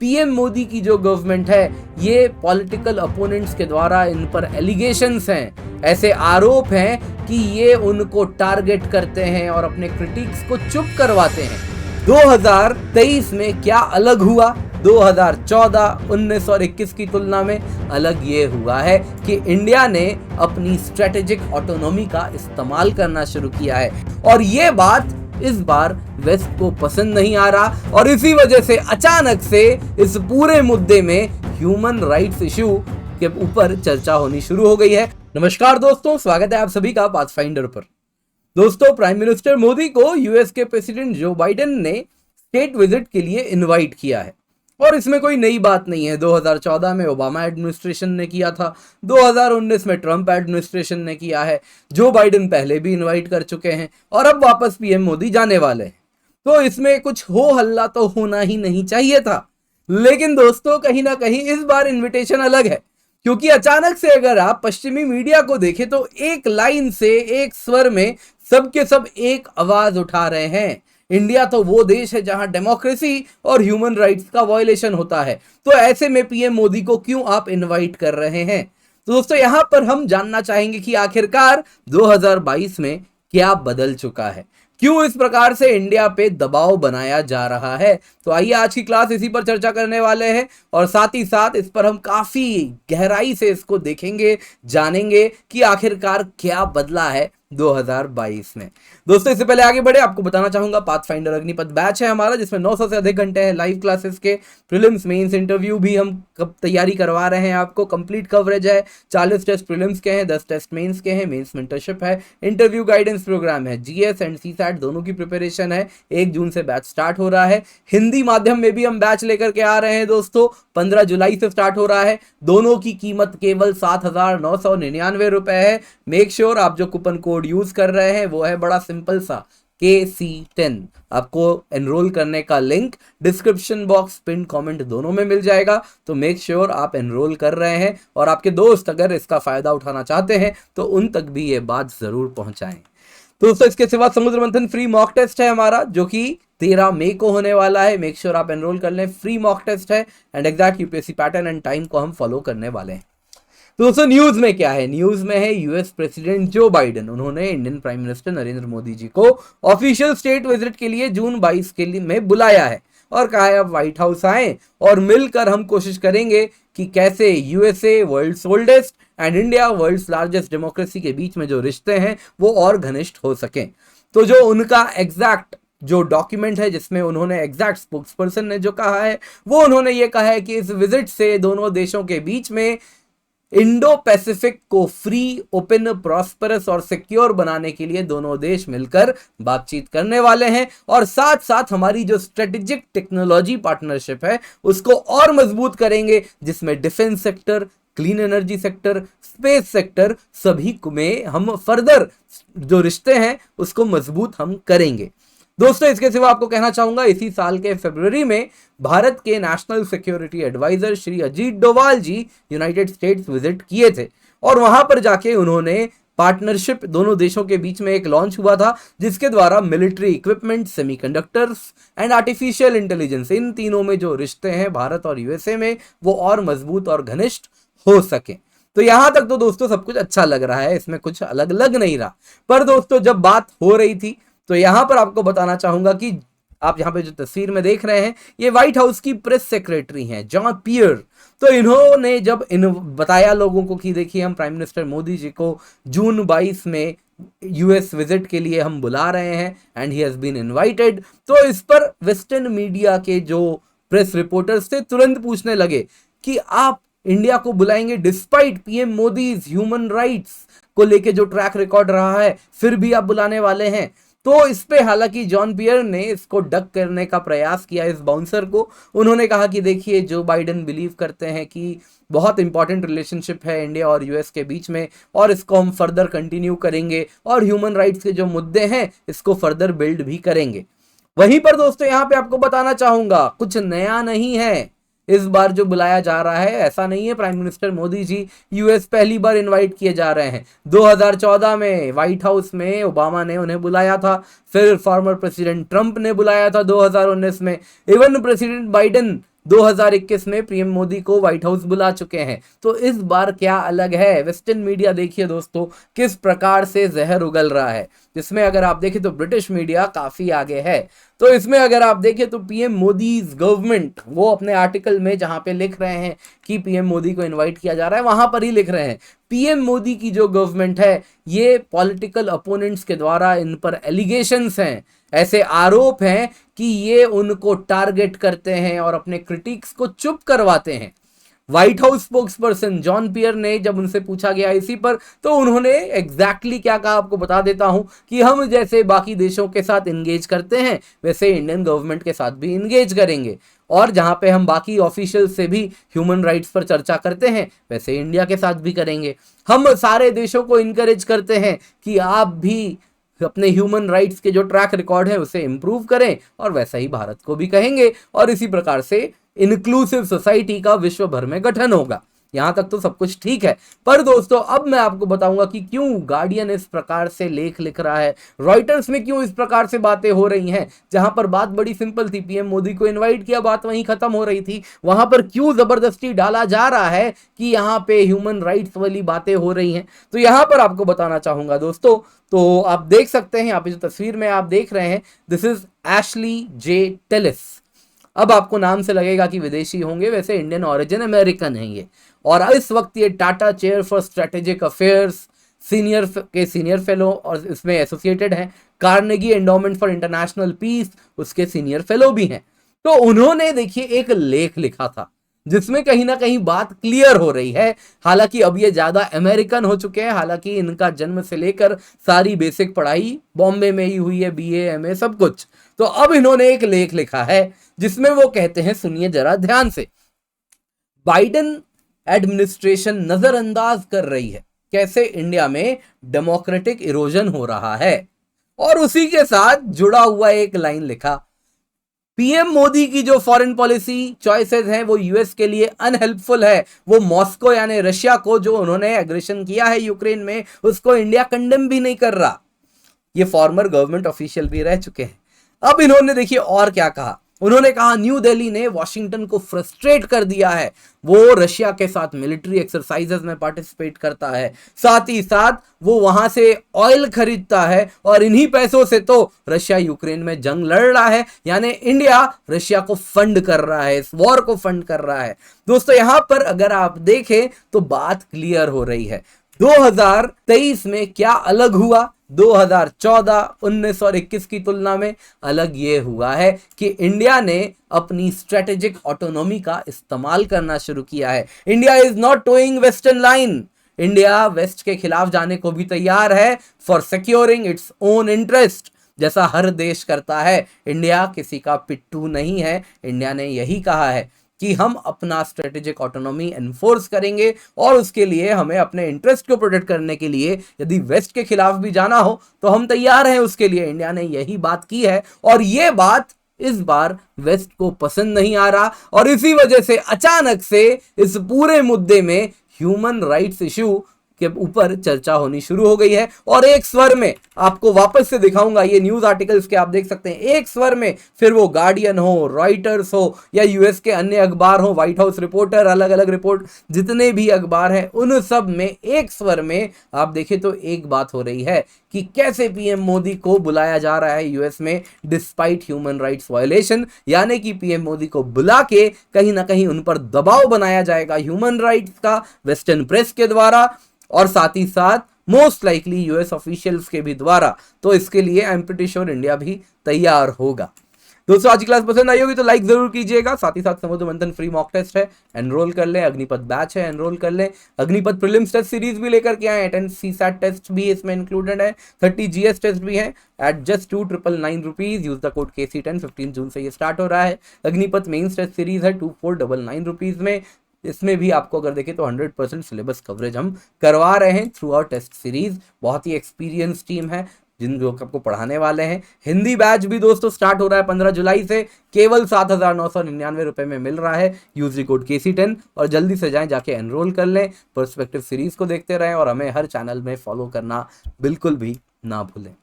PM Modi की जो government है ये पॉलिटिकल अपोनेंट्स के द्वारा इन पर एलिगेशंस हैं, ऐसे आरोप हैं कि ये उनको टारगेट करते हैं और अपने क्रिटिक्स को चुप करवाते हैं। 2023 में क्या अलग हुआ 2014, 19 और 21 की तुलना में? अलग ये हुआ है कि इंडिया ने अपनी स्ट्रेटेजिक ऑटोनॉमी का इस्तेमाल करना शुरू किया है और ये बात इस बार वेस्ट को पसंद नहीं आ रहा और इसी वजह से अचानक से इस पूरे मुद्दे में ह्यूमन राइट्स इशू के ऊपर चर्चा होनी शुरू हो गई है। नमस्कार दोस्तों, स्वागत है आप सभी का पाथफाइंडर पर। दोस्तों, प्राइम मिनिस्टर मोदी को यूएस के प्रेसिडेंट जो बाइडेन ने स्टेट विजिट के लिए इनवाइट किया है और इसमें कोई नई बात नहीं है। 2014 में ओबामा एडमिनिस्ट्रेशन ने किया था, 2019 में ट्रंप एडमिनिस्ट्रेशन ने किया है, जो बाइडेन पहले भी इनवाइट कर चुके हैं और अब वापस पीएम मोदी जाने वाले हैं। तो इसमें कुछ हो हल्ला तो होना ही नहीं चाहिए था। लेकिन दोस्तों, कहीं ना कहीं इस बार इन्विटेशन अलग है, क्योंकि अचानक से अगर आप पश्चिमी मीडिया को देखें तो एक लाइन से एक स्वर में सबके सब एक आवाज उठा रहे हैं। इंडिया तो वो देश है जहां डेमोक्रेसी और ह्यूमन राइट्स का वायलेशन होता है, तो ऐसे में पीएम मोदी को क्यों आप इनवाइट कर रहे हैं? तो दोस्तों, यहां पर हम जानना चाहेंगे कि आखिरकार 2022 में क्या बदल चुका है, क्यों इस प्रकार से इंडिया पे दबाव बनाया जा रहा है। तो आइए आज की क्लास इसी पर चर्चा करने वाले हैं और साथ ही साथ इस पर हम काफी गहराई से इसको देखेंगे, जानेंगे कि आखिरकार क्या बदला है 2022 में। दोस्तों, इससे पहले आगे बढ़े आपको बताना चाहूंगा पाथफाइंडर अग्निपथ बैच है हमारा, जिसमें 900 से अधिक घंटे हैं लाइव क्लासेस के। प्रीलिम्स मेंस इंटरव्यू भी हम कब तैयारी करवा रहे हैं आपको, कंप्लीट कवरेज है। 40 टेस्ट प्रीलिम्स के हैं, 10 टेस्ट मेंस के हैं, मेंस मेंटरशिप है, इंटरव्यू गाइडेंस प्रोग्राम है, जीएस एंड सीसैट दोनों की प्रिपरेशन है। 1 जून से बैच स्टार्ट हो रहा है। हिंदी माध्यम में भी हम बैच लेकर के आ रहे हैं दोस्तों, 15 जुलाई से स्टार्ट हो रहा है। दोनों की कीमत केवल 7,999 रुपए है। मेक श्योर आप जो कूपन कोड यूज कर रहे हैं वो है बड़ा सिंपल सा KC10। आपको एनरोल करने का link description box, pin comment दोनों में मिल जाएगा। तो मेक श्योर आप एनरोल कर रहे हैं और आपके दोस्त अगर इसका फायदा उठाना चाहते हैं तो उन तक भी ये बात जरूर पहुंचाएं। दोस्तों, इसके सिवा समुद्र मंथन फ्री मॉक टेस्ट है हमारा, जो कि 13 मई को होने वाला है। मेक श्योर आप एनरोल कर लें, फ्री मॉक टेस्ट है and exact UPSC pattern and time को हम फॉलो करने वाले हैं। दोस्तों, न्यूज में क्या है? न्यूज में है यूएस प्रेसिडेंट जो बाइडेन, उन्होंने Indian prime minister Narendra Modi ji को ऑफिशियल स्टेट विजिट के लिए जून 22 के लिए में बुलाया है और कहा है अब व्हाइट हाउस आए और मिलकर हम कोशिश करेंगे कि कैसे USA world's oldest and India world's largest democracy के बीच में जो रिश्ते हैं वो और घनिष्ठ हो सकें। तो जो उनका एग्जैक्ट जो डॉक्यूमेंट है जिसमें उन्होंने एग्जैक्ट स्पोक्स पर्सन ने जो कहा है वो उन्होंने ये कहा है कि इस विजिट से दोनों देशों के बीच में इंडो पैसिफिक को फ्री, ओपन, प्रॉस्पेरस और सिक्योर बनाने के लिए दोनों देश मिलकर बातचीत करने वाले हैं और साथ साथ हमारी जो स्ट्रेटेजिक टेक्नोलॉजी पार्टनरशिप है उसको और मजबूत करेंगे, जिसमें defence sector, clean energy sector, space sector सभी में हम फर्दर जो रिश्ते हैं उसको मजबूत हम करेंगे। दोस्तों, इसके सिवा आपको कहना चाहूंगा इसी साल के फरवरी में भारत के national security adviser Shri Ajit Doval ji United States visit किए थे और वहां पर जाके उन्होंने पार्टनरशिप दोनों देशों के बीच में एक लॉन्च हुआ था, जिसके द्वारा military equipment, semiconductors and artificial intelligence, इन तीनों में जो रिश्ते हैं भारत और यूएसए में वो और मजबूत और घनिष्ठ हो सके। तो यहां तक तो दोस्तों सब कुछ अच्छा लग रहा है, इसमें कुछ अलग लग नहीं रहा। पर दोस्तों, जब बात हो रही थी तो यहां पर आपको बताना चाहूंगा कि आप यहां पे जो तस्वीर में देख रहे हैं ये व्हाइट हाउस की प्रेस सेक्रेटरी हैं जॉन पियर। तो इन्होंने जब बताया लोगों को कि देखिए हम प्राइम मिनिस्टर मोदी जी को जून 22 में यूएस विजिट के लिए हम बुला रहे हैं and he has been invited, तो इस पर वेस्टर्न मीडिया के जो प्रेस रिपोर्टर्स थे तुरंत पूछने लगे कि आप इंडिया को बुलाएंगे despite PM Modi human rights को लेके जो ट्रैक रिकॉर्ड रहा है, फिर भी आप बुलाने वाले हैं? तो इस पे हालांकि जॉन पियर ने इसको डक करने का प्रयास किया, इस बाउंसर को। उन्होंने कहा कि देखिए जो बाइडेन बिलीव करते हैं कि बहुत इंपॉर्टेंट रिलेशनशिप है इंडिया और यूएस के बीच में और इसको हम फर्दर कंटिन्यू करेंगे और ह्यूमन राइट्स के जो मुद्दे हैं इसको फर्दर बिल्ड भी करेंगे। वहीं पर दोस्तों यहाँ पे आपको बताना चाहूंगा कुछ नया नहीं है इस बार जो बुलाया जा रहा है। ऐसा नहीं है prime minister Modi ji US पहली बार इनवाइट किए जा रहे हैं। 2014 में व्हाइट हाउस में ओबामा ने उन्हें बुलाया था, फिर फॉर्मर प्रेसिडेंट ट्रंप ने बुलाया था 2019 में, इवन प्रेसिडेंट बाइडेन 2021 में पीएम मोदी को व्हाइट हाउस बुला चुके हैं। तो इस बार क्या अलग है? वेस्टर्न मीडिया देखिए दोस्तों किस प्रकार से जहर उगल रहा है, जिसमें अगर आप देखें तो ब्रिटिश मीडिया काफी आगे है। तो इसमें अगर आप देखें तो पीएम मोदी गवर्नमेंट, वो अपने आर्टिकल में जहां पे लिख रहे हैं कि पीएम मोदी को इनवाइट किया जा रहा है, वहां पर ही लिख रहे हैं पीएम मोदी की जो गवर्नमेंट है ये पॉलिटिकल अपोनेंट्स के द्वारा इन पर एलिगेशंस हैं, ऐसे आरोप हैं कि ये उनको टारगेट करते हैं और अपने क्रिटिक्स को चुप करवाते हैं। White House spokesperson John Pierre ने जब उनसे पूछा गया इसी पर, तो उन्होंने एग्जैक्टली क्या कहा आपको बता देता हूं कि हम जैसे बाकी देशों के साथ इंगेज करते हैं वैसे इंडियन गवर्नमेंट के साथ भी इंगेज करेंगे, और जहां पे हम बाकी ऑफिशियल से भी ह्यूमन राइट्स पर चर्चा करते हैं वैसे इंडिया के साथ भी करेंगे। हम सारे देशों को इनकरेज करते हैं कि आप भी अपने ह्यूमन राइट्स के जो ट्रैक रिकॉर्ड है उसे इंप्रूव करें, और वैसा ही भारत को भी कहेंगे, और इसी प्रकार से इंक्लूसिव सोसाइटी का विश्व भर में गठन होगा। यहां तक तो सब कुछ ठीक है, पर दोस्तों अब मैं आपको बताऊंगा कि क्यों गार्डियन इस प्रकार से लेख लिख रहा है, रॉयटर्स में क्यों इस प्रकार से बातें हो रही हैं। जहां पर बात बड़ी सिंपल थी, पीएम मोदी को इनवाइट किया, बात वहीं खत्म हो रही थी, वहां पर क्यों जबरदस्ती डाला जा रहा है कि यहां पे ह्यूमन राइट्स वाली बातें हो रही हैं। तो यहां पर आपको बताना चाहूंगा दोस्तों, तो आप देख सकते हैं यहाँ पे जो तस्वीर में आप देख रहे हैं, दिस इज एशली जे टेलिस। अब आपको नाम से लगेगा कि विदेशी होंगे, वैसे इंडियन ओरिजिन अमेरिकन है ये, और इस वक्त ये Tata chair for strategic affairs senior fellow और इसमें एसोसिएटेड हैं, Carnegie endowment for international peace उसके सीनियर फेलो भी हैं। तो उन्होंने देखिए एक लेख लिखा था जिसमें कहीं ना कहीं बात क्लियर हो रही है। हालांकि अब ये ज्यादा अमेरिकन हो चुके हैं, हालांकि इनका जन्म से लेकर सारी बेसिक पढ़ाई बॉम्बे में ही हुई है, बीए एमए सब कुछ। तो अब इन्होंने एक लेख लिखा है जिसमें वो कहते हैं, सुनिए जरा ध्यान से, बाइडेन एडमिनिस्ट्रेशन नजरअंदाज कर रही है कैसे इंडिया में डेमोक्रेटिक इरोजन हो रहा है, और उसी के साथ जुड़ा हुआ एक लाइन लिखा, पीएम मोदी की जो फॉरेन पॉलिसी चॉइसेस हैं वो यूएस के लिए अनहेल्पफुल है। वो मॉस्को यानी रशिया को, जो उन्होंने एग्रेशन किया है यूक्रेन में, उसको इंडिया कंडेम भी नहीं कर रहा। ये फॉर्मर गवर्नमेंट ऑफिशियल भी रह चुके हैं। अब इन्होंने देखिए और क्या कहा, उन्होंने कहा न्यू दिल्ली ने वॉशिंगटन को फ्रस्ट्रेट कर दिया है, वो रशिया के साथ मिलिट्री एक्सरसाइजेस में पार्टिसिपेट करता है, साथ ही साथ वो वहां से ऑयल खरीदता है, और इन्हीं पैसों से तो रशिया यूक्रेन में जंग लड़ रहा है, यानी इंडिया रशिया को फंड कर रहा है, इस वॉर को फंड कर रहा है। दोस्तों यहां पर अगर आप देखें तो बात क्लियर हो रही है। 2023 में क्या अलग हुआ 2014, 19 और 21 की तुलना में? अलग ये हुआ है कि इंडिया ने अपनी स्ट्रेटेजिक ऑटोनॉमी का इस्तेमाल करना शुरू किया है। India is not toeing western line, India west के खिलाफ जाने को भी तैयार है for securing its own interest, जैसा हर देश करता है। इंडिया किसी का पिट्ठू नहीं है। इंडिया ने यही कहा है कि हम अपना स्ट्रेटेजिक ऑटोनॉमी एनफोर्स करेंगे, और उसके लिए हमें अपने इंटरेस्ट को प्रोटेक्ट करने के लिए यदि वेस्ट के खिलाफ भी जाना हो तो हम तैयार हैं उसके लिए। इंडिया ने यही बात की है, और ये बात इस बार वेस्ट को पसंद नहीं आ रहा, और इसी वजह से अचानक से इस पूरे मुद्दे में ह्यूमन राइट्स इश्यू के ऊपर चर्चा होनी शुरू हो गई है। और एक स्वर में आपको वापस से दिखाऊंगा, ये न्यूज आर्टिकल्स के आप देख सकते हैं, एक स्वर में, फिर वो गार्डियन हो, रॉयटर्स हो, या यूएस के अन्य अखबार हो, व्हाइट हाउस रिपोर्टर, अलग अलग रिपोर्ट, जितने भी अखबार हैं उन सब में एक स्वर में आप देखें तो एक बात हो रही है कि कैसे पीएम मोदी को बुलाया जा रहा है यूएस में डिस्पाइट ह्यूमन राइट्स वायलेशन, यानी कि पीएम मोदी को बुला के कहीं ना कहीं उन पर दबाव बनाया जाएगा ह्यूमन राइट्स का वेस्टर्न प्रेस के द्वारा, और साथ ही साथ मोस्ट लाइकली यूएस ऑफिशियल्स के भी द्वारा। तो इसके लिए I am pretty sure India भी तैयार होगा। दोस्तों आज की क्लास पसंद आई होगी तो लाइक जरूर कीजिएगा, साथ ही साथ समुद्र मंथन फ्री मॉक टेस्ट है, एनरोल कर लें, अग्निपथ बैच है, एनरोल कर लें, अग्निपथ प्रीलिम्स टेस्ट सीरीज भी लेकर के आए, 10 सीसैट टेस्ट भी इसमें इंक्लूडेड है, 30 जीएस टेस्ट भी है at just 2,999 rupees. Use the code KC10, 15 जून से ये स्टार्ट हो रहा है। अग्निपथ मेन्स टेस्ट सीरीज है 2,499 रुपीज में, इसमें भी आपको अगर देखें तो 100% सिलेबस कवरेज हम करवा रहे हैं थ्रू आवर टेस्ट सीरीज। बहुत ही एक्सपीरियंस टीम है जिन लोग आपको पढ़ाने वाले हैं। हिंदी बैच भी दोस्तों स्टार्ट हो रहा है 15 जुलाई से, केवल 7,999 रुपए में मिल रहा है। यूज कोड KC10 और जल्दी से जाएं, जाके एनरोल कर लें। पर्सपेक्टिव सीरीज को देखते रहें और हमें हर चैनल में फॉलो करना बिल्कुल भी ना भूलें।